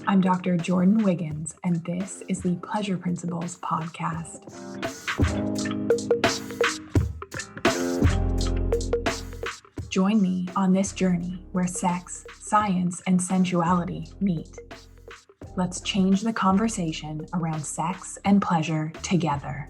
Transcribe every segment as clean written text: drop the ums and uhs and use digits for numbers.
I'm Dr. Jordan Wiggins, and this is the Pleasure Principles podcast. Join me on this journey where sex, science, and sensuality meet. Let's change the conversation around sex and pleasure together.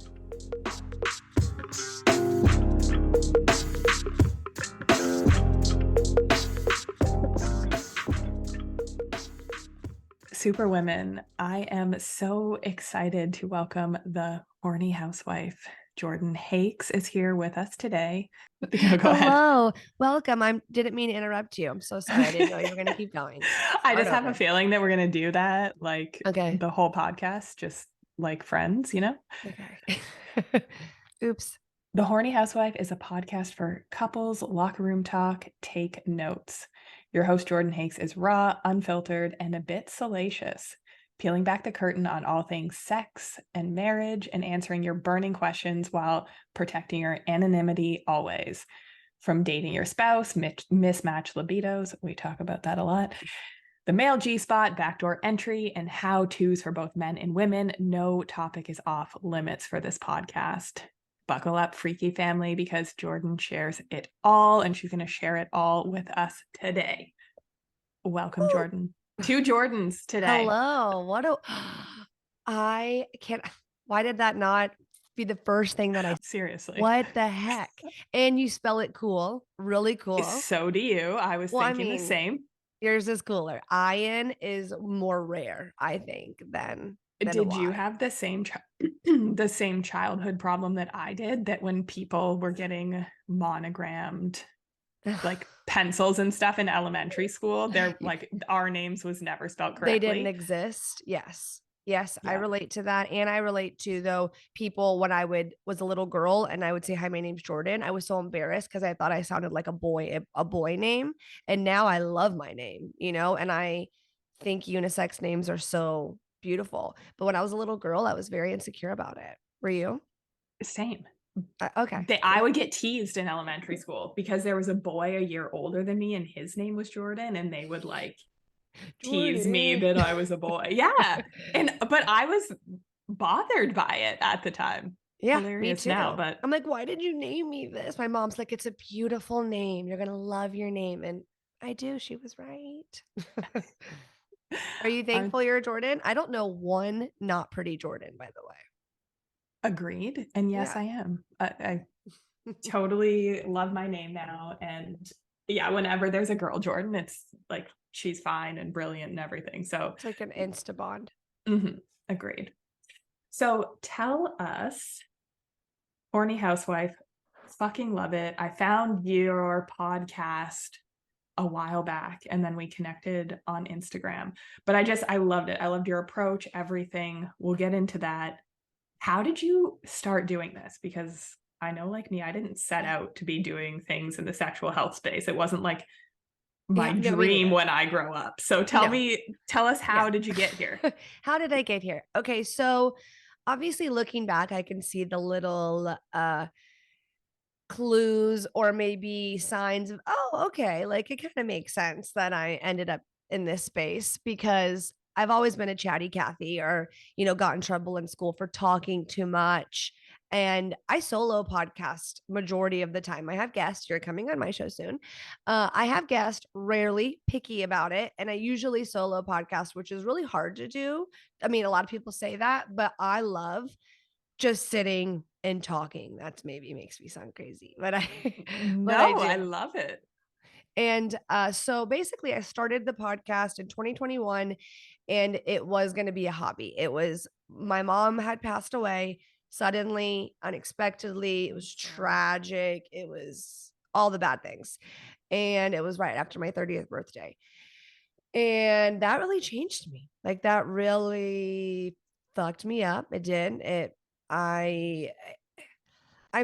Super women, I am so excited to welcome the Horny Housewife. Jordyn Hakes is here with us today. Go ahead. Welcome. I didn't mean to interrupt you. I'm so sorry. I didn't know you were going to keep going. I just have a feeling that we're going to do that, like the whole podcast, just like friends, you know? Okay. Oops. The Horny Housewife is a podcast for couples, locker room talk, take notes. Your host, Jordyn Hakes, is raw, unfiltered, and a bit salacious, peeling back the curtain on all things sex and marriage and answering your burning questions while protecting your anonymity always. From dating your spouse, mismatched libidos, we talk about that a lot, the male G-spot, backdoor entry, and how-tos for both men and women, no topic is off limits for this podcast. Buckle up, freaky family, because Jordyn shares it all, and she's going to share it all with us today. Welcome, Ooh. Jordyn. Two Jordans today. Hello. I can't. Why did that not be the first thing that I seriously? What the heck? And you spell it cool, really cool. So do you. I was thinking the same. Yours is cooler. Ian is more rare, I think, than did you have the same the same childhood problem that I did, that when people were getting monogrammed like pencils and stuff in elementary school, they're like, our names was never spelled correctly? They didn't exist. Yes, yeah. I relate to that. And I relate to, though, people when I was a little girl and I would say, hi, my name's Jordyn, I was so embarrassed because I thought I sounded like a boy name. And now I love my name, and I think unisex names are so beautiful. But when I was a little girl, I was very insecure about it. Were you? Same. Okay. I would get teased in elementary school because there was a boy a year older than me and his name was Jordan, and they would like tease me that I was a boy. Yeah. But I was bothered by it at the time. Yeah, hilarious me too. Now, but I'm like, why did you name me this? My mom's like, it's a beautiful name. You're going to love your name. And I do. She was right. Are you thankful you're a Jordyn? I don't know one not pretty Jordyn, by the way. Agreed. And yes, I am. I totally love my name now. And yeah, whenever there's a girl Jordyn, it's like, she's fine and brilliant and everything. So it's like an insta bond. Agreed. So tell us, Horny Housewife, fucking love it. I found your podcast a while back and then we connected on Instagram, but I loved it. I loved your approach, everything. We'll get into that. How did you start doing this? Because I know, like me, I didn't set out to be doing things in the sexual health space. It wasn't like my dream when I grow up. So tell us, how did you get here? How did I get here? Okay. So obviously looking back, I can see the little, clues or maybe signs of, oh, okay, like it kind of makes sense that I ended up in this space because I've always been a chatty Cathy, or, got in trouble in school for talking too much. And I solo podcast majority of the time. I have guests. You're coming on my show soon. I have guests, rarely picky about it. And I usually solo podcast, which is really hard to do. I mean, a lot of people say that, but I love just sitting and talking. That's maybe makes me sound crazy, but I love it. And so basically I started the podcast in 2021 and it was going to be a hobby. My mom had passed away suddenly, unexpectedly. It was tragic. It was all the bad things. And it was right after my 30th birthday. And that really changed me. Like that really fucked me up. It did. I'm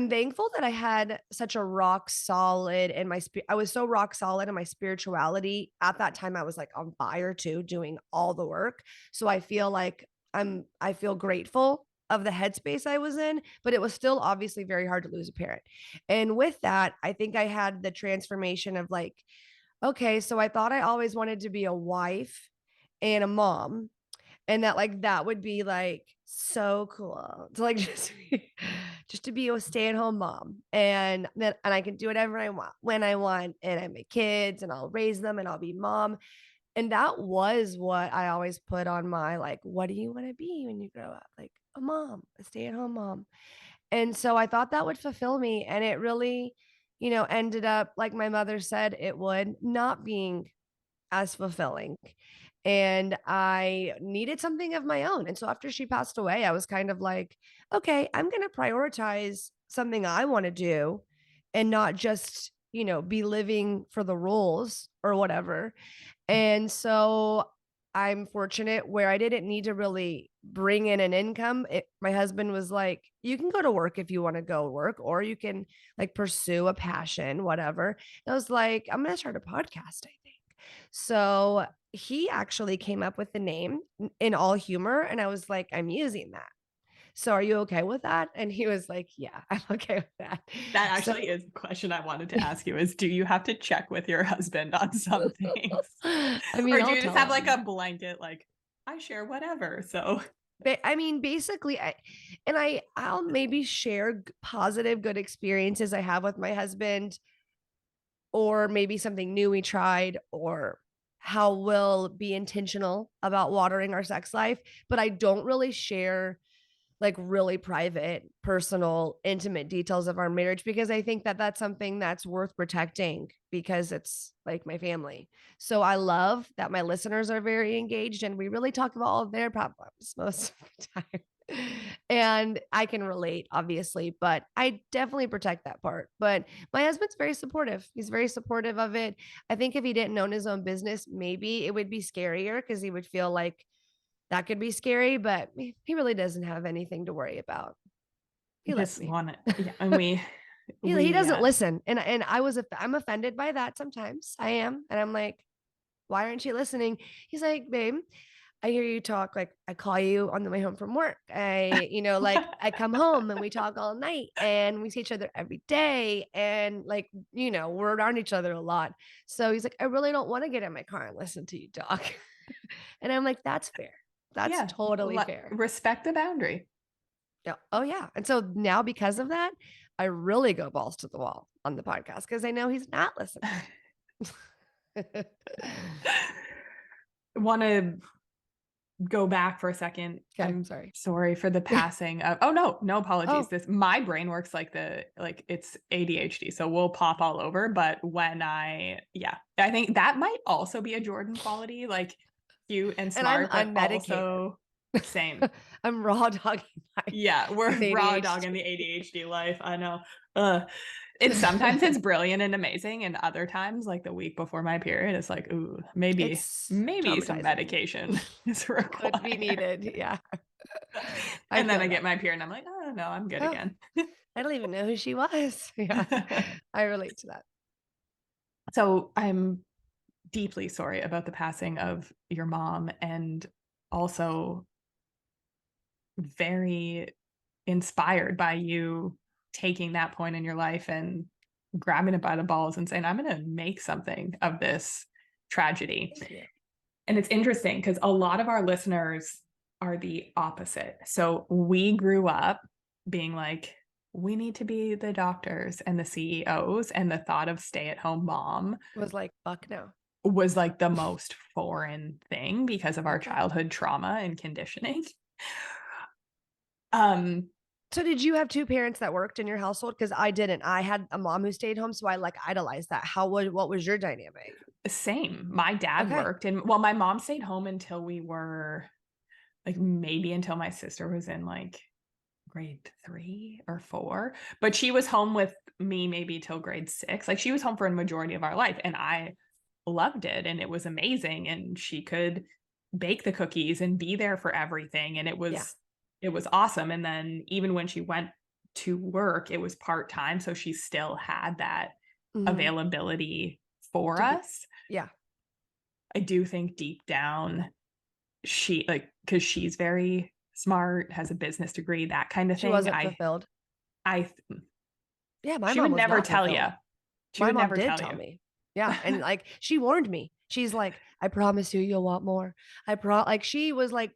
thankful that I had such a rock solid in I was so rock solid in my spirituality. At that time, I was like on fire too, doing all the work. So I feel like I feel grateful of the headspace I was in, but it was still obviously very hard to lose a parent. And with that, I think I had the transformation of like, okay, so I thought I always wanted to be a wife and a mom. And that like that would be like so cool to like just to be a stay-at-home mom. And then and I can do whatever I want when I want, and I make kids and I'll raise them and I'll be mom. And that was what I always put on my like, what do you want to be when you grow up? Like a mom, a stay-at-home mom. And so I thought that would fulfill me. And it really, ended up, like my mother said, it would not being as fulfilling. And I needed something of my own. And so after she passed away, I was kind of like, okay, I'm going to prioritize something I want to do and not just, be living for the rules or whatever. And so I'm fortunate where I didn't need to really bring in an income. My husband was like, you can go to work if you want to go work, or you can like pursue a passion, whatever. And I was like, I'm going to start a podcast, I think. So he actually came up with the name in all humor. And I was like, I'm using that. So are you okay with that? And he was like, yeah, I'm okay with that. That So actually is the question I wanted to ask you is, do you have to check with your husband on some things? I mean, Or do I'll you just tell have like him. a blanket, like, I share whatever. So I mean, basically, I'll maybe share positive, good experiences I have with my husband, or maybe something new we tried, or how we'll be intentional about watering our sex life. But I don't really share like really private, personal, intimate details of our marriage, because I think that that's something that's worth protecting because it's like my family. So I love that my listeners are very engaged and we really talk about all of their problems most of the time. And I can relate, obviously, but I definitely protect that part. But my husband's very supportive. He's very supportive of it. I think if he didn't own his own business, maybe it would be scarier because he would feel like that could be scary, but he really doesn't have anything to worry about. He loves just me. want it. Yeah. And He we, doesn't listen. And I'm offended by that sometimes. I am. And I'm like, why aren't you listening? He's like, babe, I hear you talk. Like I call you on the way home from work. Like I come home and we talk all night and we see each other every day. And like, we're around each other a lot. So he's like, I really don't want to get in my car and listen to you talk. And I'm like, that's fair. That's yeah, totally fair. respect the boundary. Yeah. Oh, yeah. And so now because of that, I really go balls to the wall on the podcast because I know he's not listening. Want to go back for a second. Okay, I'm sorry. sorry for the passing of, oh no apologies. Oh, My brain works like it's ADHD, so we'll pop all over. But when I think that might also be a Jordyn quality, like cute and and I'm smart, but unmedicated. also same. I'm raw dogging Yeah, this we're raw dogging the ADHD. ADHD life. I know. Sometimes it's brilliant and amazing, and other times, like the week before my period, it's like, ooh, maybe It's some traumatizing. medication is Could be required. needed. Yeah. I And then I feel get that. my period and I'm like, oh no, I'm good Oh, again. I don't even know who she was. Yeah. I relate to that. So I'm deeply sorry about the passing of your mom, and also very inspired by you taking that point in your life and grabbing it by the balls and saying, I'm going to make something of this tragedy. Yeah. And it's interesting because a lot of our listeners are the opposite. So we grew up being like, we need to be the doctors and the CEOs, and the thought of stay-at-home mom Was like, fuck no. was like the most foreign thing because of our Okay. childhood trauma and conditioning. So did you have two parents that worked in your household? Because I didn't. I had a mom who stayed home, so I like idolized that. What was your dynamic? Same. My dad Okay. worked, and well, my mom stayed home until we were like maybe until my sister was in like grade 3 or 4, but she was home with me maybe till grade 6. Like she was home for a majority of our life, and I loved it, and it was amazing, and she could bake the cookies and be there for everything, and Yeah. it was awesome. And then even when she went to work, it was part-time, so she still had that Mhm. availability for To be us. yeah. I do think deep down she like, because she's very smart, has a business degree, that kind of She thing. wasn't fulfilled. I Yeah, my She mom would was never not tell fulfilled. you. She My would mom never did tell tell you. me. Yeah, and, like, she warned me. She's like, I promise you'll want more. Like she was like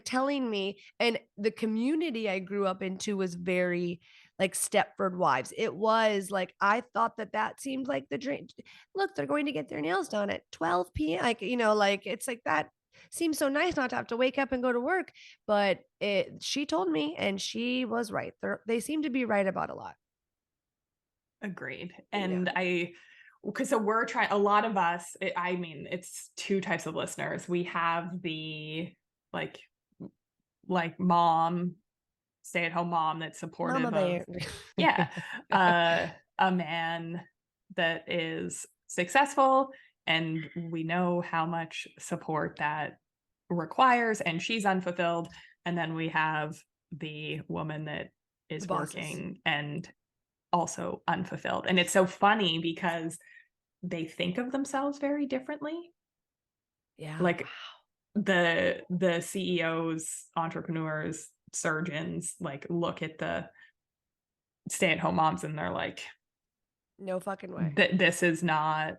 telling me, and the community I grew up into was very like Stepford Wives. It was like I thought that seemed like the dream. Look, they're going to get their nails done at 12 p.m. Like, like it's like that seems so nice not to have to wake up and go to work. But she told me, and she was right. They seem to be right about a lot. Agreed. Yeah. And because so we're trying, a lot of us, I mean, it's two types of listeners. We have the like mom, stay-at-home mom that's supportive Mama of, bear. yeah, a man that is successful, and we know how much support that requires, and she's unfulfilled. And then we have the woman that is working and also unfulfilled. And it's so funny because they think of themselves very differently. Yeah. Like the CEOs, entrepreneurs, surgeons, like look at the stay-at-home moms and they're like, no fucking way. This is not,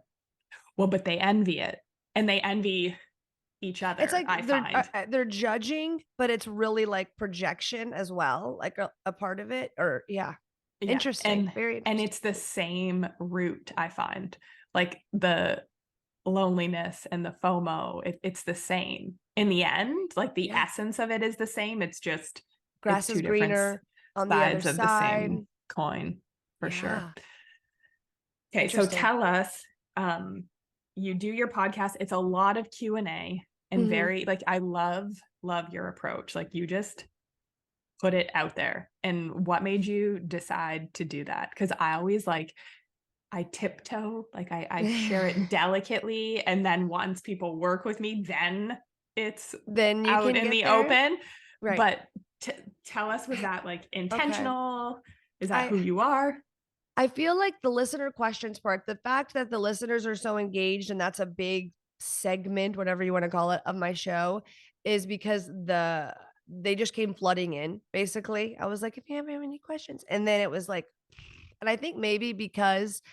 well, but they envy it, and they envy each other. It's like I find they're judging, but it's really like projection as well, like a part of it. Or yeah. Interesting. Very interesting. And it's the same root, I find. Like the loneliness and the FOMO, it's the same in the end. Like the essence of it is the same. It's just grass is greener on the other sides of the same coin, for sure. Okay, so tell us, you do your podcast. It's a lot of Q&A and very like, I love your approach. Like you just put it out there. And what made you decide to do that? Because I always like, I tiptoe, like I share it delicately. And then once people work with me, then it's then you out can in get the there. open. Right. But tell us, was that like intentional? Okay. Is that who you are? I feel like the listener questions part, the fact that the listeners are so engaged, and that's a big segment, whatever you want to call it, of my show, is because they just came flooding in. Basically, I was like, if you have any questions, and then it was like, and I think maybe because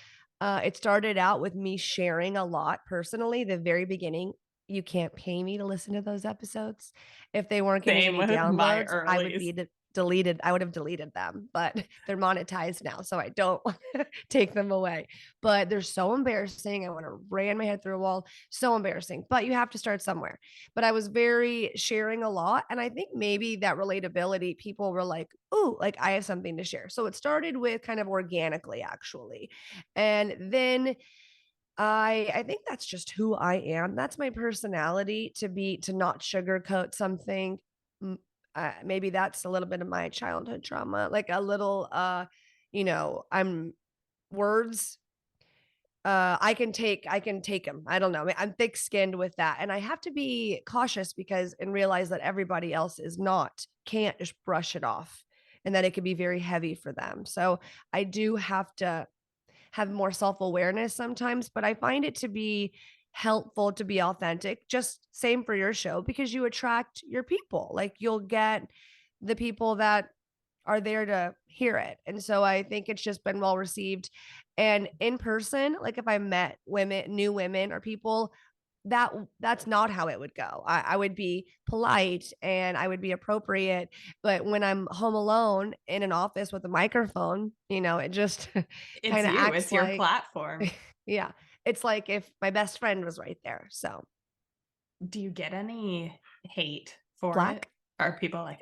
it started out with me sharing a lot personally, the very beginning. You can't pay me to listen to those episodes. If they weren't getting any downloads, I would be deleted. I would have deleted them, but they're monetized now, so I don't take them away. But they're so embarrassing. I want to ram my head through a wall. So embarrassing, but you have to start somewhere. But I was very sharing a lot. And I think maybe that relatability, people were like, ooh, like I have something to share. So it started with kind of organically, actually. And then I think that's just who I am. That's my personality, to not sugarcoat something. Maybe that's a little bit of my childhood trauma, like a little I'm words. I can take them. I don't know. I'm thick skinned with that. And I have to be cautious and realize that everybody else can't just brush it off, and that it can be very heavy for them. So I do have to have more self-awareness sometimes, but I find it to be helpful to be authentic. Just same for your show, because you attract your people. Like you'll get the people that are there to hear it. And so I think it's just been well received. And in person, like if I met new women or people, that's not how it would go. I would be polite and I would be appropriate. But when I'm home alone in an office with a microphone, it just kind of acts it's your platform. Yeah. It's like if my best friend was right there. So do you get any hate for it? Are people like,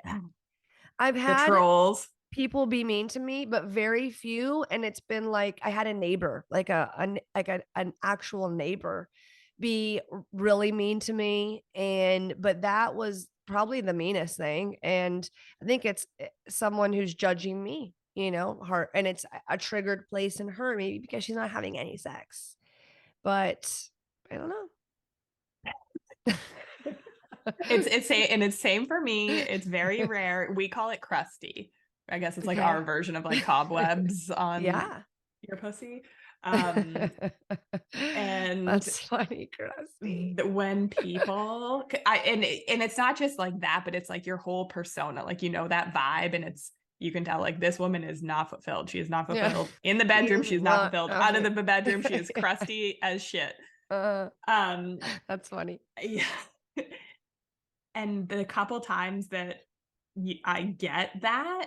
I've had trolls people be mean to me, but very few. And it's been like, I had a neighbor, like an actual neighbor, be really mean to me. But that was probably the meanest thing. And I think it's someone who's judging me, her, and it's a triggered place in her, maybe because she's not having any sex. But I don't know. It's same for me. It's very rare. We call it crusty. I guess it's like our version of like cobwebs on your pussy. And that's funny, crusty. When people, and it's not just like that, but it's like your whole persona, like that vibe, and you can tell like this woman is not fulfilled. She is not fulfilled in the bedroom. She's not fulfilled out of the bedroom. She is crusty as shit. Um, That's funny. yeah. And the couple times that I get that,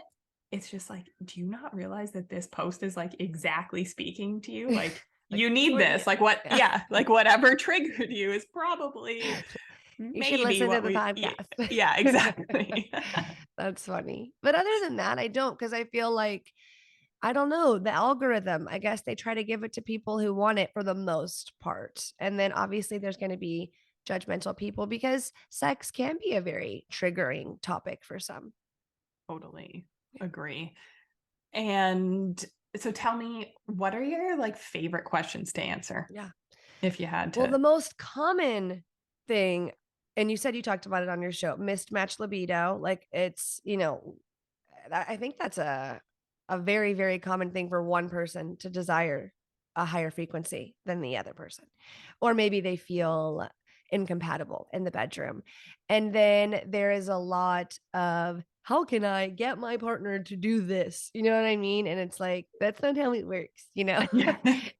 it's just like, do you not realize that this post is like exactly speaking to you? Like, Like, you this is need what this. Like, what? yeah. Yeah. Like, whatever triggered you is probably You should maybe listen to what the we, yeah, podcast. exactly. That's funny. But other than that, I don't because I feel like I don't know, the algorithm, I guess they try to give it to people who want it for the most part. And then obviously there's going to be judgmental people because sex can be a very triggering topic for some. Totally agree. And so tell me, what are your like favorite questions to answer Yeah. if you had Well, the to? most common thing, and you said you talked about it on your show, mismatched libido. Like it's, I think that's a very, very common thing for one person to desire a higher frequency than the other person. Or maybe they feel incompatible in the bedroom. And then there is a lot of how can I get my partner to do this? You know what I mean? And it's like, that's not how it works, Yeah.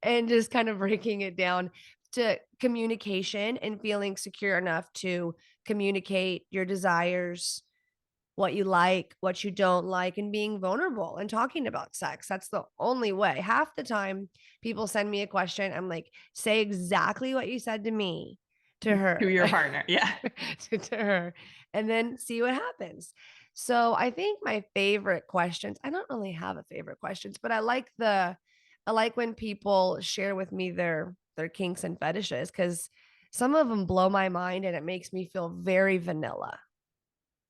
and just kind of breaking it down to communication and feeling secure enough to communicate your desires, what you like, what you don't like, and being vulnerable and talking about sex. That's the only way. Half the time, people send me a question. I'm like, say exactly what you said to me to To her, your partner. Yeah. to her, and then see what happens. So I think my favorite questions, I don't really have a favorite questions, but I like when people share with me their kinks and fetishes because some of them blow my mind and it makes me feel very vanilla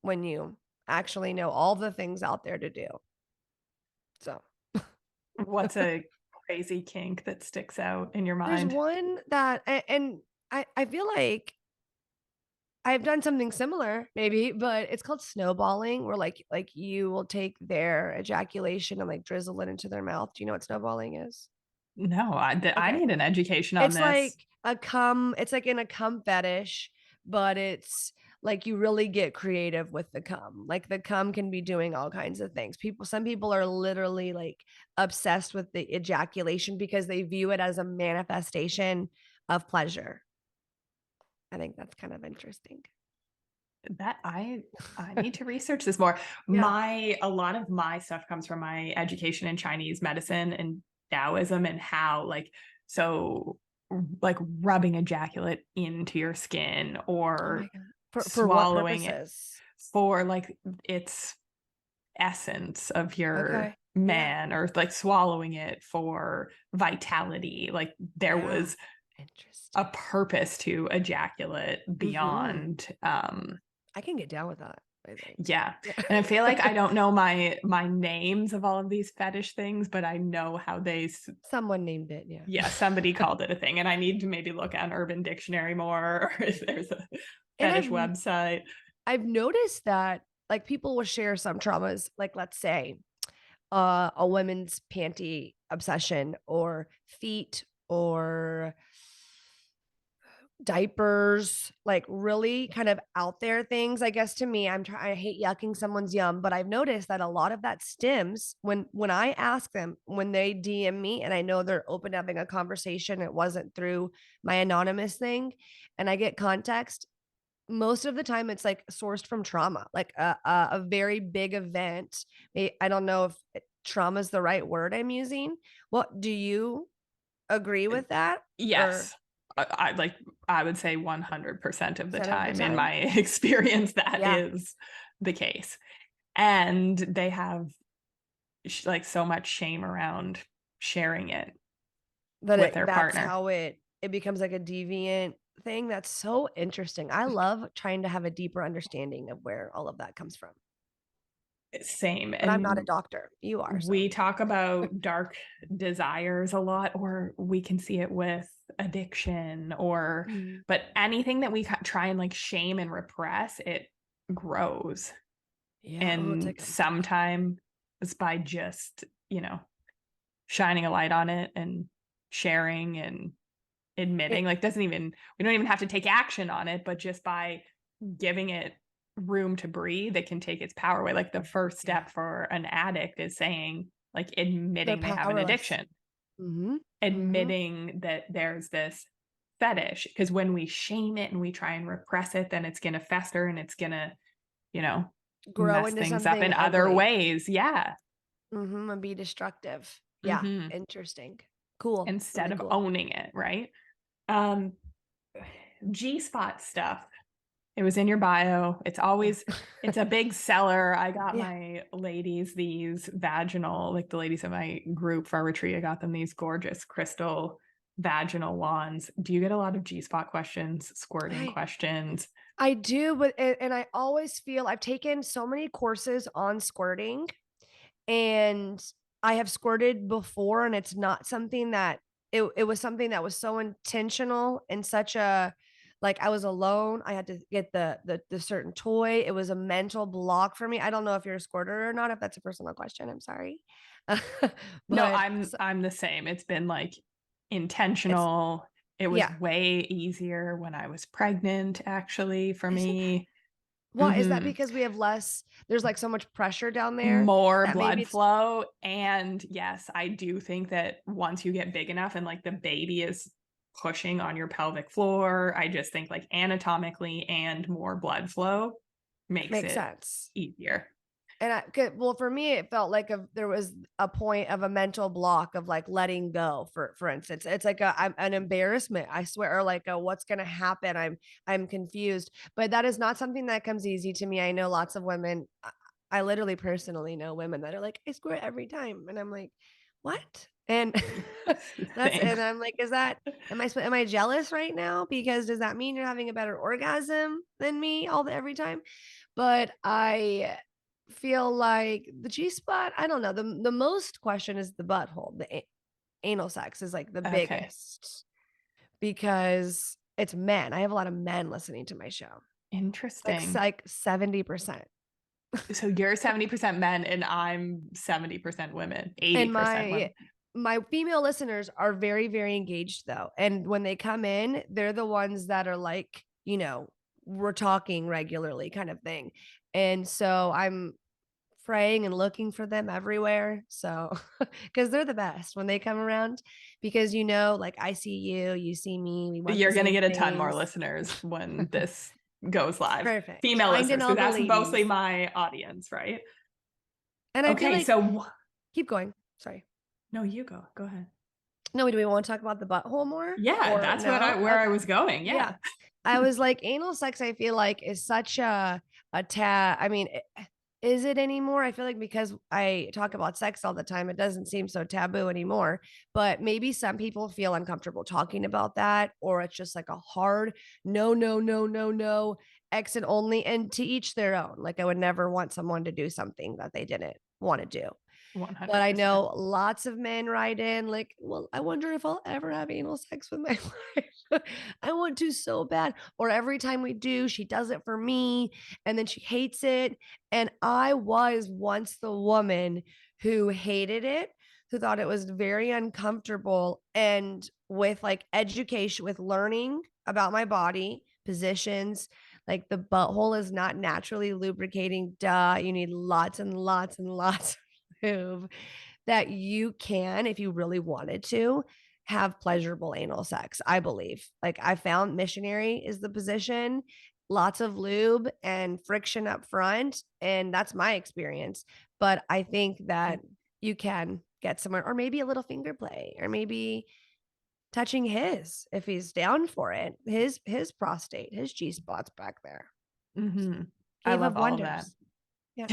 when you actually know all the things out there to do. So What's a crazy kink that sticks out in your there's mind? one that, and I feel like I've done something similar, maybe, but it's called snowballing, where like you will take their ejaculation and like drizzle it into their mouth. Do you know what snowballing is? No, I Okay. need an education on It's like this. it's like in a cum fetish, but it's like you really get creative with the cum. Like the cum can be doing all kinds of things. Some people are literally like obsessed with the ejaculation because they view it as a manifestation of pleasure. I think that's kind of interesting. That I need to research this more. Yeah. A lot of my stuff comes from my education in Chinese medicine and Taoism and how so like rubbing ejaculate into your skin Oh my or god. For what swallowing it purposes? for like its essence of your Okay. Yeah. man or like swallowing it for vitality. Like there Yeah. was a Interesting. purpose to ejaculate Mhm. beyond I can get down with that, I think. yeah. Yeah. And I feel like I don't know my names of all of these fetish things, but I know how Someone named it, yeah. yeah, somebody called it a thing. And I need to maybe look at Urban Dictionary more or if there's a And fetish website. I've noticed that like people will share some traumas, like let's say a women's panty obsession or feet or diapers, like really kind of out there things. I guess to me, I hate yucking someone's yum, but I've noticed that a lot of that stems when I ask them when they DM me and I know they're open to having a conversation. It wasn't through my anonymous thing, and I get context. Most of the time, it's like sourced from trauma, like a very big event. I don't know if trauma is the right word I'm using. What do you agree with that, or Yes. Like I would say 100% of the percent of the time in time? my experience that Yeah. is the case. And they have like so much shame around sharing it That with their that's partner. how it becomes like a deviant thing. That's so interesting. I love trying to have a deeper understanding of where all of that comes from. Same. But I'm not a And doctor. You are, so. we talk about dark desires a lot, or we can see it with addiction, or, Mhm. but anything that we try and like shame and repress, it grows. Yeah. Oh, it's And like obsession. sometimes it's by just, shining a light on it and sharing and admitting, It, like, we don't even have to take action on it, but just by giving it room to breathe, it can take its power away. Like the first yeah. step for an addict is saying, like, They're admitting they have an powerless. addiction, Mhm. Mhm. admitting that there's this fetish, because when we shame it and we try and repress it, then it's going to fester and it's going to, you know, Grow mess into things up something in other ugly. ways. Yeah. And be destructive. Yeah. Mm-hmm. Interesting. Cool. Instead Really of cool. owning it, right? Um, G-spot stuff. It was in your bio. Yeah. It's a big seller. I got Yeah. my ladies these vaginal, like the ladies in my group for our retreat, I got them these gorgeous crystal vaginal wands. Do you get a lot of G-spot questions, squirting I questions? I do, but and I always feel I've taken so many courses on squirting, and I have squirted before, and it's not something that it was something that was so intentional and such a like I was alone. I had to get the certain toy. It was a mental block for me. I don't know if you're a squirter or not, if that's a personal question. I'm sorry. No, But I'm the same. It's been like it's intentional. It was yeah. way easier when I was pregnant, actually, for Is it? me. Why is that Hmm. because we have less there's like so much pressure down there More that maybe blood it's flow. And yes, I do think that once you get big enough and like the baby is pushing on your pelvic floor, I just think like anatomically and more blood flow makes makes it sense. easier. And well, for me, it felt like there was a point of a mental block of like letting go. For instance, it's like I'm an embarrassment. I swear, or like what's going to happen? I'm confused. But that is not something that comes easy to me. I know lots of women. I literally personally know women that are like, I squirt every time, and I'm like, what? And Same. and I'm like, is that am I jealous right now? Because does that mean you're having a better orgasm than me every time? But I feel like the G spot, I don't know. The most question is the butthole. Anal sex is like the Okay. biggest because it's men. I have a lot of men listening to my show. Interesting. Like 70%. So you're 70% men and I'm 70% women, And 80% women. my female listeners are very, very engaged though. And when they come in, they're the ones that are like, we're talking regularly kind of thing. And so I'm praying and looking for them everywhere. So, because they're the best when they come around, because like I see you, you see me, we want the You're going to same get a ton more things. listeners when this goes live. Perfect. Female Find in listeners, all because the that's mostly ladies. my audience, right? And I feel Okay, like, so keep going. Sorry. no, you go. Go ahead. No, do we want to talk about the butthole more Yeah, or that's no? where I Okay. was going. Yeah. Yeah. I was like, anal sex, I feel like is such a I mean, is it anymore? I feel like because I talk about sex all the time, it doesn't seem so taboo anymore. But maybe some people feel uncomfortable talking about that, or it's just like a hard no, no, no, no, no, exit only, and to each their own. Like I would never want someone to do something that they didn't want to do. But I 100%. know lots of men write in like, well, I wonder if I'll ever have anal sex with my wife. I want to so bad. Or every time we do, she does it for me and then she hates it. And I was once the woman who hated it, who thought it was very uncomfortable. And with like education, with learning about my body, positions, like the butthole is not naturally lubricating. Duh. You need lots and lots and lots prove that you can, if you really wanted to, have pleasurable anal sex. I believe. Like I found missionary is the position, lots of lube and friction up front. And that's my experience. But I think that you can get somewhere, or maybe a little finger play, or maybe touching his if he's down for it. His prostate, his G spot's back there. Mm-hmm. I Cave love of all of that. Wonders. Yeah.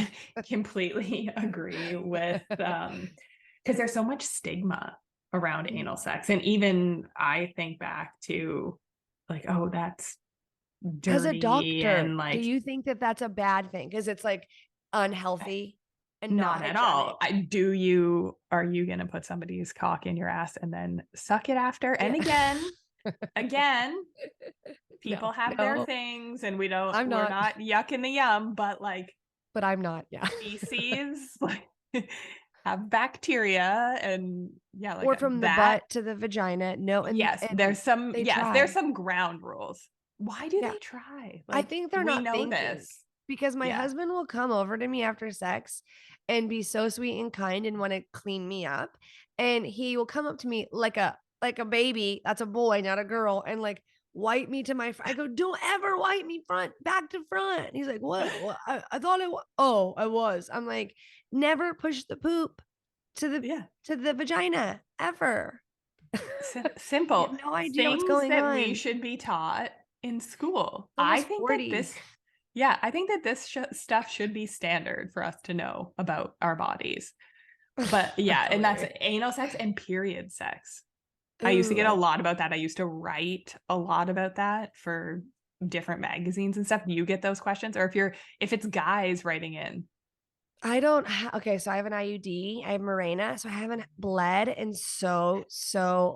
Completely agree with because there's so much stigma around anal sex. And even I think back to like, oh, that's As a dirty doctor, and do like you think that that's a bad thing? Because it's like unhealthy and not not at all. hygienic. Are you gonna put somebody's cock in your ass and then suck it after? And Yeah. again, No, people have their no, things and I'm we're not, not yucking the yum, but like but I'm not. Yeah. feces like have bacteria and yeah, like Or from the that. butt to the vagina. No, and they There's try. some ground rules. Why do Yeah. they try? I Like think they're we not know thinking this. because my Yeah. husband will come over to me after sex and be so sweet and kind and want to clean me up. And he will come up to me like like a baby. That's a boy, not a girl. And like wipe me to my, I go, don't ever wipe me back to front. And he's like, what? I thought oh, I was. I'm like, never push the poop to the, Yeah. to the vagina ever. You Simple have no idea what's things going that we on. should be taught in school. I Almost think that 40. this, yeah, I think that this stuff should be standard for us to know about our bodies. But yeah, That's and that's hilarious. anal sex and period sex. I used to Ooh, get a lot about that. I used to write a lot about that for different magazines and stuff. Do you get those questions? Or if it's guys writing in? I don't okay, so I have an IUD. I have Mirena, so I haven't bled in so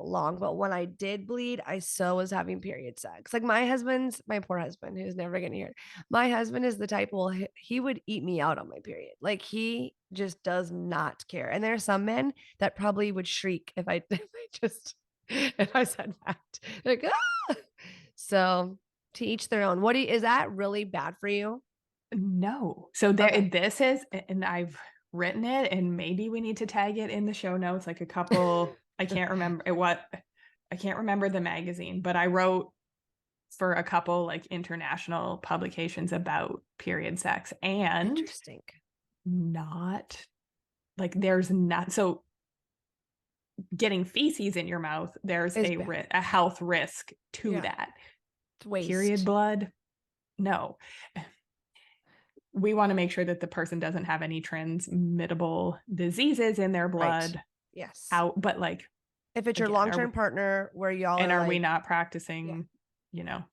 long. But when I did bleed, I so was having period sex. Like my poor husband, who's never gonna hear it. My husband is the type, well, he would eat me out on my period. Like he just does not care. And there are some men that probably would shriek if I if I said that. Like, ah! So to each their own. Is that really bad for you? No. So Okay. this is, and I've written it, and maybe we need to tag it in the show notes, like a couple, I can't remember I can't remember the magazine, but I wrote for a couple like international publications about period sex, and Interesting. not like there's not, so getting feces in your mouth, there's Is bad. a health risk to Yeah. that. It's Period waste. blood, no. We want to make sure that the person doesn't have any transmittable diseases in their Right. blood Yes. out, but like, If it's your again, long-term partner where y'all and are are we like, not yeah, practicing, you know,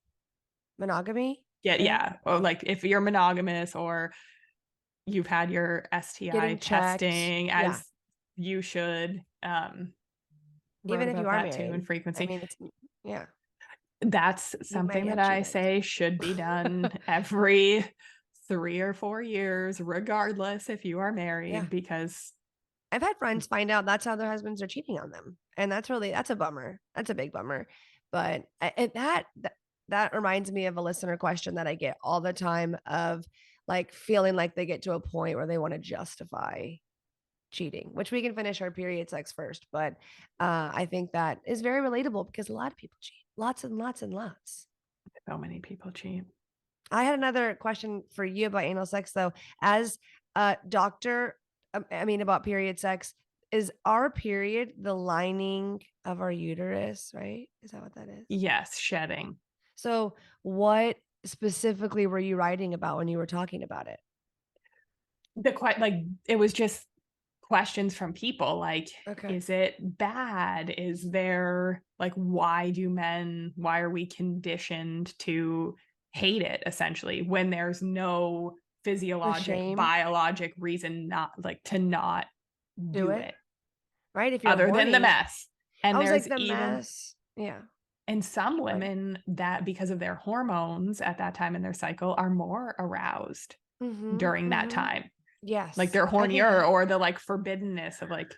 monogamy and yeah, or like if you're monogamous, or you've had your STI getting checked. testing Yeah. as you should, wrote Even if you about are that too, and married. I frequency. mean, it's yeah, That's you may something that have I cheated. say should be done every 3 or 4 years, regardless if you are Yeah. married, because I've had friends find out that's how their husbands are cheating on them. And that's a bummer. That's a big bummer. But that reminds me of a listener question that I get all the time of like feeling like they get to a point where they want to justify cheating, which we can finish our period sex first. But I think that is very relatable because a lot of people cheat, lots and lots and lots. so many people cheat. I had another question for you about anal sex, though. As a doctor, I mean, about period sex, is our period the lining of our uterus, right? Is that what that is? Yes, shedding. So, what specifically were you writing about when you were talking about it? Like, it was just questions from people like, Okay. is it bad? Is there like, why are we conditioned to hate it, essentially, when there's no The physiologic, shame, biologic reason not like to not do do it, it, right? If you're other than the horny, mess. And I was there's like, the even, mess. Yeah. and some Keep going. women that, because of their hormones at that time in their cycle, are more aroused Mm-hmm. during that Mm-hmm. time. Like Yes. they're I think hornier, or the like forbiddenness of like,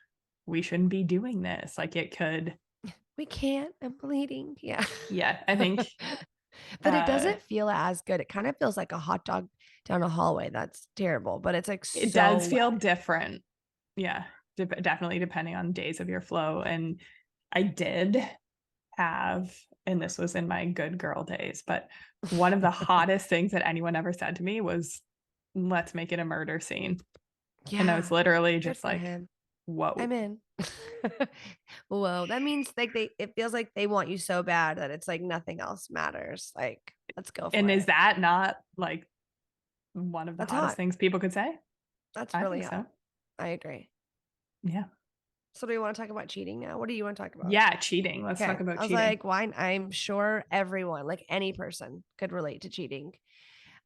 we shouldn't be doing this. Like it could, we can't. I'm bleeding. Yeah. yeah, I think But it uh doesn't feel as good. It kind of feels like a hot dog down a hallway. That's terrible, but it's like it so does feel wet. different. Yeah, definitely depending on days of your flow. And I did have, and this was in my good girl days, but one of the hottest things that anyone ever said to me was, let's make it a murder scene. And I was Yeah. literally Good just for like, him. I'm whoa. in. Whoa. That means like it feels like they want you so bad that it's like nothing else matters. Like, let's go And for is it. that not like one of the That's hottest hot. things people could say? That's I really think hot. so. I agree. Yeah. So do we want to talk about cheating now? What do you want to talk about? Yeah, cheating. Let's Okay. talk about I was cheating. like, why? I'm sure everyone, like any person, could relate to cheating.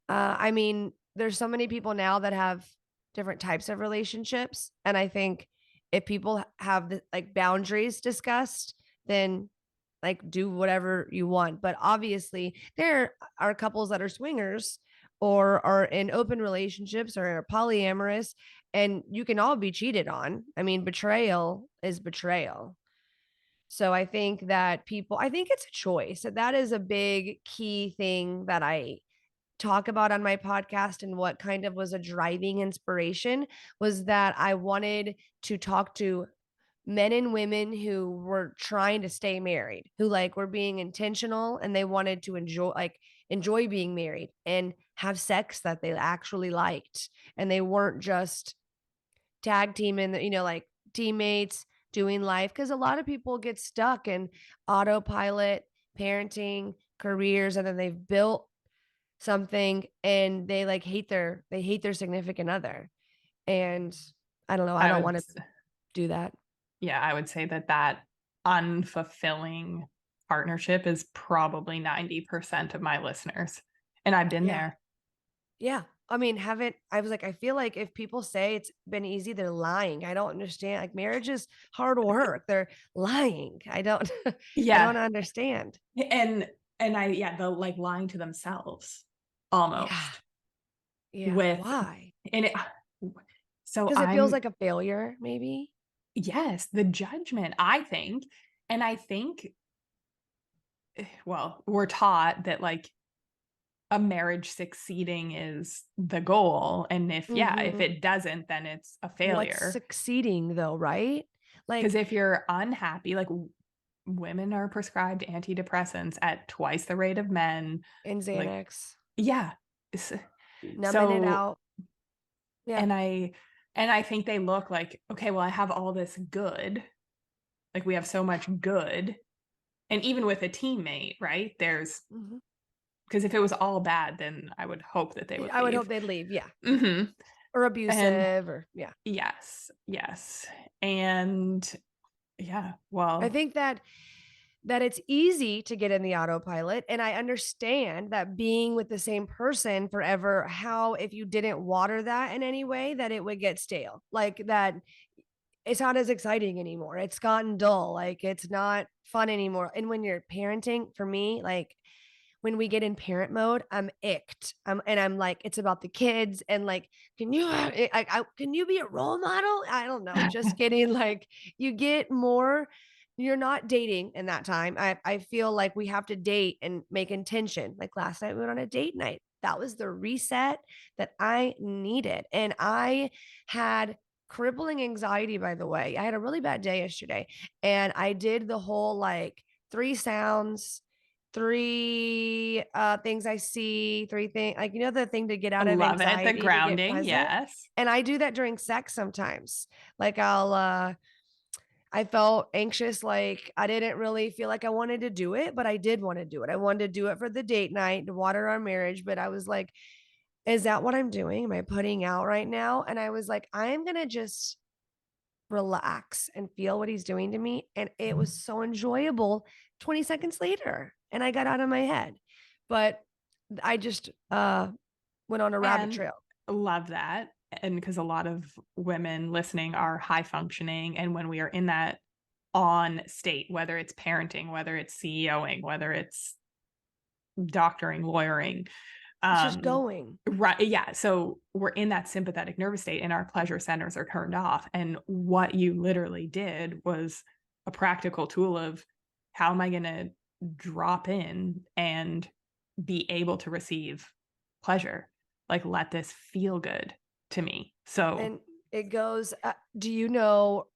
I mean, there's so many people now that have different types of relationships. And I think if people have the like boundaries discussed, then like do whatever you want. But obviously, there are couples that are swingers or are in open relationships or are polyamorous, and you can all be cheated on. I mean, betrayal is betrayal. So I think it's a choice. That is a big key thing that I talk about on my podcast, and what kind of was a driving inspiration was that I wanted to talk to men and women who were trying to stay married, who like were being intentional and they wanted to enjoy being married and have sex that they actually liked. And they weren't just tag teaming, like teammates doing life. Cause a lot of people get stuck in autopilot, parenting, careers, and then they've built something and they hate their significant other. And I don't know, I I don't would, want to do that. yeah, I would say that unfulfilling partnership is probably 90% of my listeners. And I've been Yeah. there. Yeah. I mean, haven't I was like, I feel like if people say it's been easy, they're lying. I don't understand. Like marriage is hard work. They're lying. I don't I don't Yeah. understand. And yeah, the like lying to themselves Yeah. almost Yeah. with, Why? and it, so Because it feels I'm, like a failure, maybe. yes, the judgment, I think. And I think, well, we're taught that like a marriage succeeding is the goal. And if, yeah, if Mhm. it doesn't, then it's a What's failure. succeeding though, right? Because Like if you're unhappy, like women are prescribed antidepressants at twice the rate of men. in Like, Xanax, yeah. S- numbing it So, out. Yeah. and I think they look like, okay, well, I have all this good. Like we have so much good. And even with a teammate, right? There's, Mhm. because if it was all bad, then I would hope that they would I would hope leave. they'd leave. Yeah. Hmm. Or And abusive or yeah. yes, yes. And yeah, I well, think that it's easy to get in the autopilot, and I understand that being with the same person forever, how if you didn't water that in any way, that it would get stale. Like that it's not as exciting anymore. It's gotten dull. Like it's not fun anymore. And when you're parenting, for me, like when we get in parent mode, I'm icked. And I'm like, it's about the kids. And like, can you be a role model? I don't know. Just kidding. Like, you get more. You're not dating in that time. I feel like we have to date and make intention. Like last night, we went on a date night. That was the reset that I needed. And I had crippling anxiety, by the way. I had a really bad day yesterday. And I did the whole like 3 sounds, 3 things I see, 3 things like, the thing to get out of love it. The anxiety to get grounding, present, yes. and I do that during sex sometimes. Like, I felt anxious, like, I didn't really feel like I wanted to do it, but I did wanna do it. I wanted to do it for the date night, to water our marriage, but I was like, "Is that what I'm doing? Am I putting out right now?" And I was like, "I am gonna just relax and feel what he's doing to me." And it was so enjoyable 20 seconds later. And I got out of my head. But I just went on a rabbit And trail. love that. And because a lot of women listening are high functioning. And when we are in that on state, whether it's parenting, whether it's CEOing, whether it's doctoring, lawyering, It's just um, going. right. Yeah. So we're in that sympathetic nervous state and our pleasure centers are turned off. And what you literally did was a practical tool of how am I going to drop in and be able to receive pleasure? Like, let this feel good to me. So And it goes, do you know,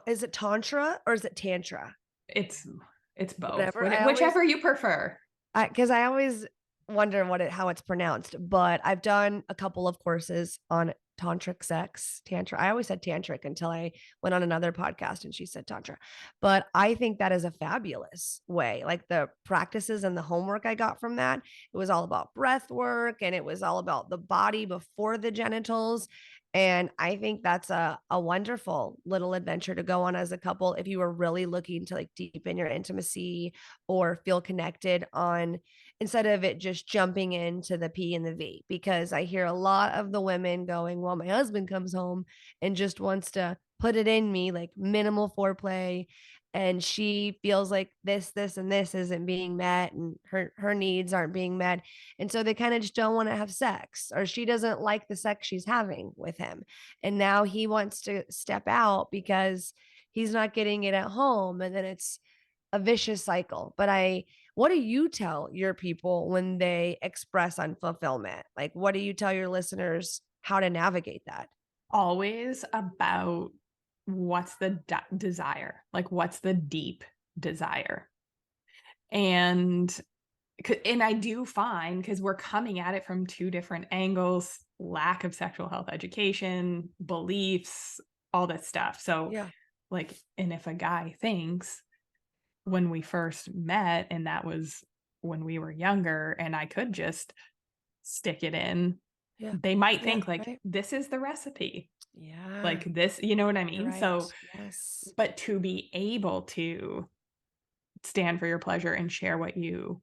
is it Tantra or is it Tantra? it's, it's both, Whatever. whichever you prefer. Because I always wonder how it's pronounced, but I've done a couple of courses on tantric sex, tantra. I always said tantric until I went on another podcast and she said tantra. But I think that is a fabulous way. Like the practices and the homework I got from that, it was all about breath work and it was all about the body before the genitals. And I think that's a wonderful little adventure to go on as a couple if you are really looking to like deepen your intimacy or feel connected on, instead of it just jumping into the P and the V. Because I hear a lot of the women going, well, my husband comes home and just wants to put it in me, like minimal foreplay. And she feels like this, and this isn't being met, and her needs aren't being met. And so they kind of just don't want to have sex, or she doesn't like the sex she's having with him. And now he wants to step out because he's not getting it at home. And then it's a vicious cycle. What do you tell your people when they express unfulfillment? Like, what do you tell your listeners how to navigate that? Always about what's the desire? Like, what's the deep desire? And I do find, because we're coming at it from two different angles, lack of sexual health education, beliefs, all this stuff. So Yeah. like, and if a guy thinks when we first met, and that was when we were younger, and I could just stick it in, Yeah. they might Yeah. think like, Right. this is the recipe. Yeah. Like this, you know what I You're mean? So, right. Yes. but to be able to stand for your pleasure and share what you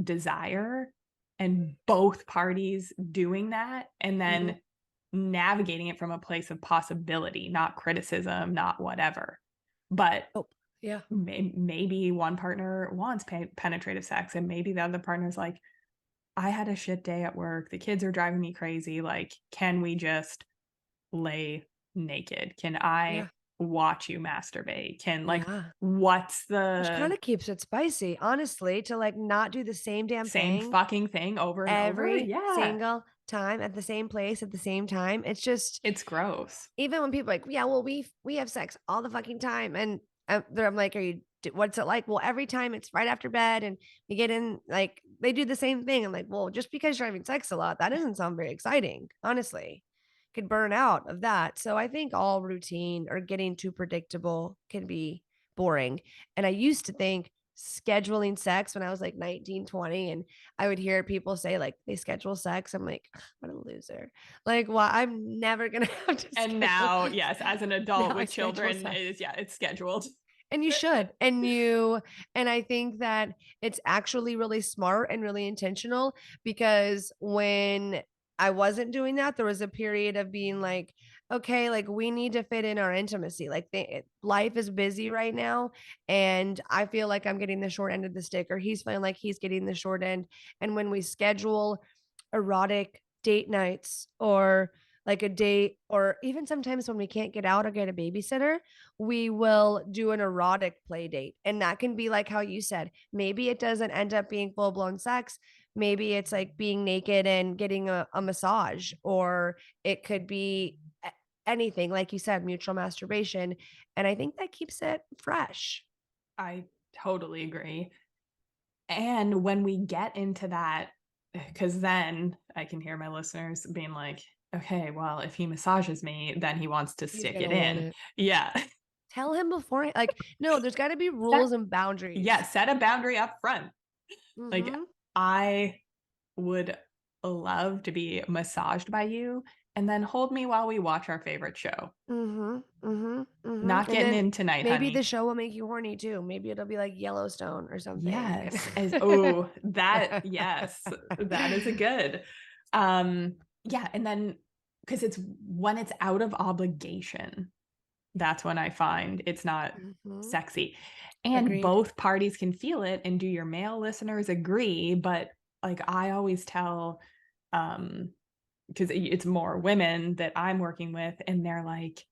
desire, and both parties doing that, and Mhm. then navigating it from a place of possibility, not criticism, not whatever. But Oh, yeah. maybe one partner wants penetrative sex, and maybe the other partner's like, I had a shit day at work. The kids are driving me crazy. Like, can we just lay naked? Can Yeah. I watch you masturbate? Like, Yeah. what's Which the kind of keeps it spicy, honestly, to like not do the same damn same thing fucking thing over and over? every Yeah. single time at the same place at the same time. It's just It's gross. even when people are like, yeah, well, we have sex all the fucking time, and I'm like, what's it like? Well, every time it's right after bed, and we get in, like they do the same thing. I'm like, well, just because you're having sex a lot, that doesn't sound very exciting, honestly. Could burn out of that. So I think all routine or getting too predictable can be boring. And I used to think scheduling sex when I was like 19, 20, and I would hear people say like they schedule sex. I'm like, "Ugh, what a loser. Like, why I'm never gonna have to And schedule. now, yes, as an adult Now I with schedule children, sex. yeah, it's scheduled. And you should. And I think that it's actually really smart and really intentional because when I wasn't doing that, there was a period of being like, okay, like we need to fit in our intimacy. Like life is busy right now. And I feel like I'm getting the short end of the stick, or he's feeling like he's getting the short end. And when we schedule erotic date nights or like a date, or even sometimes when we can't get out or get a babysitter, we will do an erotic play date. And that can be like how you said, maybe it doesn't end up being full blown sex. Maybe it's like being naked and getting a massage, or it could be anything, like you said, mutual masturbation. And I think that keeps it fresh. I totally agree. And when we get into that, because then I can hear my listeners being like, okay, well, if he massages me, then he wants to He's stick going it to want in. it. Yeah. Tell him before, like, no, there's got to be Set, rules and yeah, boundaries. set a boundary up front. Like, Hmm. I would love to be massaged by you, and then hold me while we watch our favorite show. Mhm, mhm, mhm, Not and getting then in tonight, maybe the honey. show will make you horny too. Maybe it'll be like Yellowstone or something, Yes. As and oh, that yes, that is a good. Yeah, and then because it's when it's out of obligation, that's when I find it's not Mhm, sexy. And agreed. both parties can feel it, and do your male listeners agree? But like I always tell, because it's more women that I'm working with, and they're like,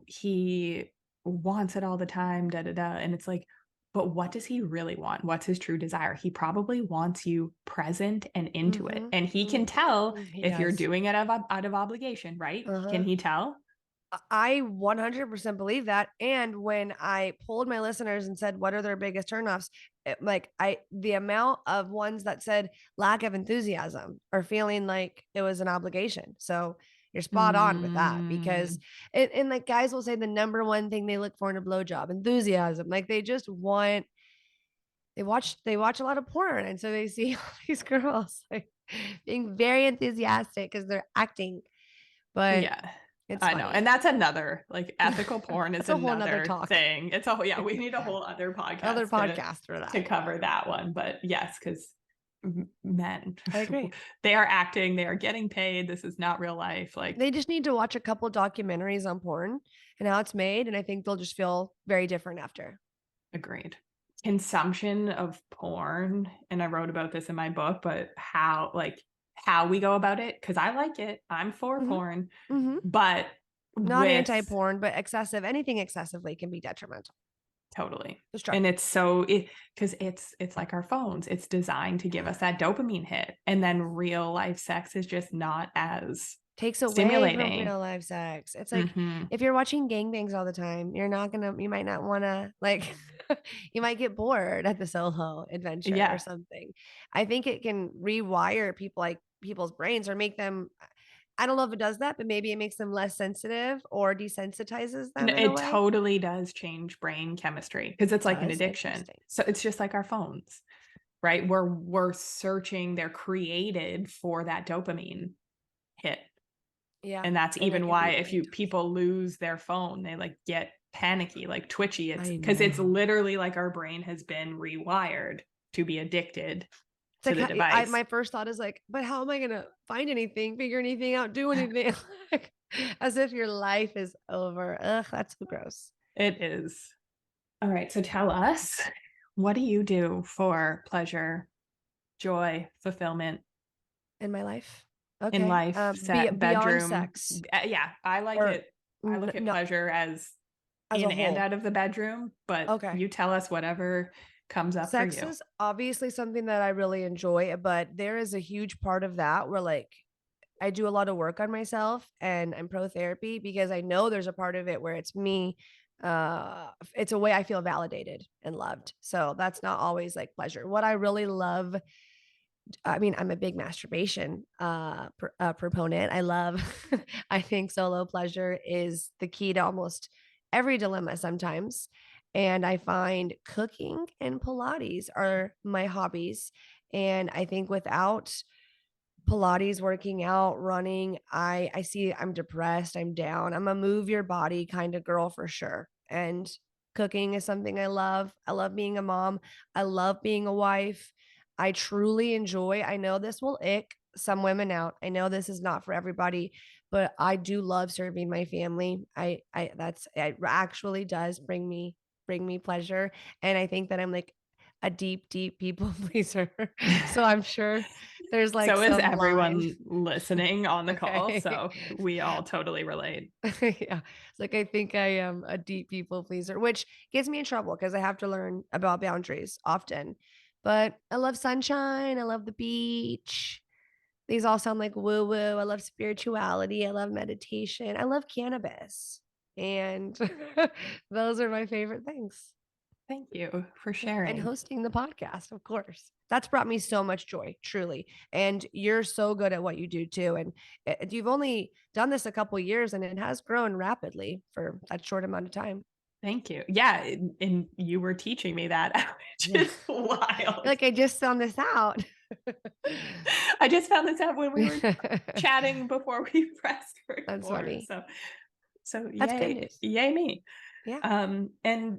he wants it all the time, da da da. And it's like, but what does he really want? What's his true desire? He probably wants you present and into it. Mhm, And he can tell mhm, he if you're does. doing it out of obligation, right? Can Uh-huh. he tell? I 100% believe that, and when I polled my listeners and said, "What are their biggest turnoffs?" Like, the amount of ones that said lack of enthusiasm or feeling like it was an obligation. So, you're spot on with that because Mm, like, guys will say the number one thing they look for in a blowjob, enthusiasm. Like, they just want they watch a lot of porn, and so they see all these girls, like, being very enthusiastic because 'cause they're acting, but yeah. it's I know. And funny. that's another, like, ethical porn is That's a whole nother another talk. thing. It's a whole, yeah, we need a whole other Other podcast podcast for to that. cover that one. But yes, because men, I agree. they are acting, they are getting paid. This is not real life. Like, They just need to watch a couple documentaries on porn and how it's made, and I think they'll just feel very different after. agreed. Consumption of porn, and I wrote about this in my book, but how we go about it, because I like it. I'm for Mhm. porn, Mhm. but Not with anti-porn, but anything excessively can be detrimental. totally. And Destructive. it's so because it's like our phones. It's designed to give us that dopamine hit. And then real life sex is just not as takes away from stimulating. real life sex. It's like Hmm. if you're watching gangbangs all the time, you might not want to like, you might get bored at the solo adventure or Yeah. something. I think it can rewire people's brains or make them, I don't know if it does that, but maybe it makes them less sensitive or desensitizes them in a It way. totally does change brain chemistry because it's like an Does addiction. interesting. So it's just like our phones, right? We're searching, they're created for that dopamine hit. Yeah, And that's and it even can why be if really people lose their phone, they like get panicky, like twitchy. It's I because it's know. literally like our brain has been rewired to be addicted It's to like the device. my first thought is like, but how am I gonna find anything, figure anything out, do anything? Like, as if your life is over. Ugh, that's so gross. It is. All right. So tell us, what do you do for pleasure, joy, fulfillment In my life. in Okay. life, Be set, beyond bedroom? sex Yeah, I like or it. I look at no, pleasure as as a in and whole. out of the bedroom, but Okay. you tell us whatever comes up for Sex you. is obviously something that I really enjoy, but there is a huge part of that where like I do a lot of work on myself and I'm pro therapy because I know there's a part of it where it's me. It's a way I feel validated and loved. So that's not always like pleasure. What I really love, I mean, I'm a big masturbation proponent. I love, I think solo pleasure is the key to almost every dilemma sometimes. And I find cooking and Pilates are my hobbies. And I think without Pilates, working out, running, I see I'm depressed, I'm down. I'm a move your body kind of girl for sure. And cooking is something I love. I love being a mom. I love being a wife. I truly enjoy. I know this will ick some women out. I know this is not for everybody, but I do love serving my family. I that's it actually does bring me pleasure. And I think that I'm like a deep, deep people pleaser. So I'm sure there's like So is some line. everyone listening on the call. Okay. So we all totally relate. Yeah. It's like I think I am a deep people pleaser, which gets me in trouble because I have to learn about boundaries often. But I love sunshine. I love the beach. These all sound like woo woo. I love spirituality. I love meditation. I love cannabis. And those are my favorite things. Thank you for Yeah, and sharing. hosting the podcast, of course. That's brought me so much joy, truly. And you're so good at what you do too. And you've only done this a couple years and it has grown rapidly for that short amount of time. Thank you. Yeah. And you were teaching me that, which Yeah. is wild. Like I just found this out. I just found this out when we were chatting before we pressed That's record. funny. So That's good yay, news. yay me. Yeah. And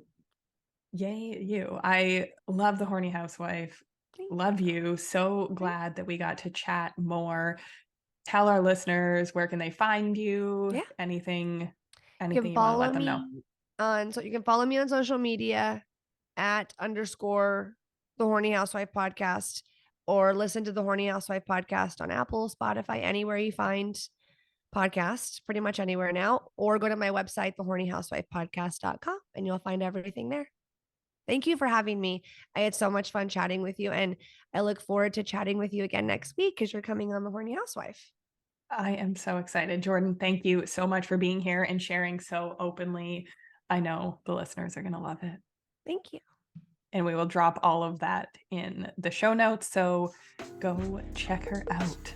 yay you. I love the Horny Housewife. Thank Love you. you. So Thank glad that we got to chat more. Tell our listeners, where can they find you? Yeah. You can Anything you want to follow let them know. me you can follow me on social media at _ the Horny Housewife podcast, or listen to the Horny Housewife podcast on Apple, Spotify, anywhere you find podcasts, pretty much anywhere now, or go to my website, thehornyhousewifepodcast.com, and you'll find everything there. Thank you for having me. I had so much fun chatting with you, and I look forward to chatting with you again next week because you're coming on the Horny Housewife. I am so excited. Jordyn, thank you so much for being here and sharing so openly. I know the listeners are going to love it. Thank you. And we will drop all of that in the show notes. So go check her out.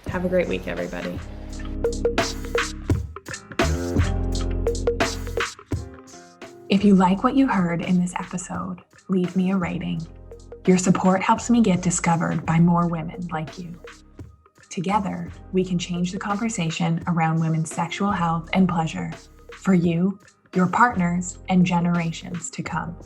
Have a great week, everybody. If you like what you heard in this episode, leave me a rating. Your support helps me get discovered by more women like you. Together, we can change the conversation around women's sexual health and pleasure for you, your partners, and generations to come.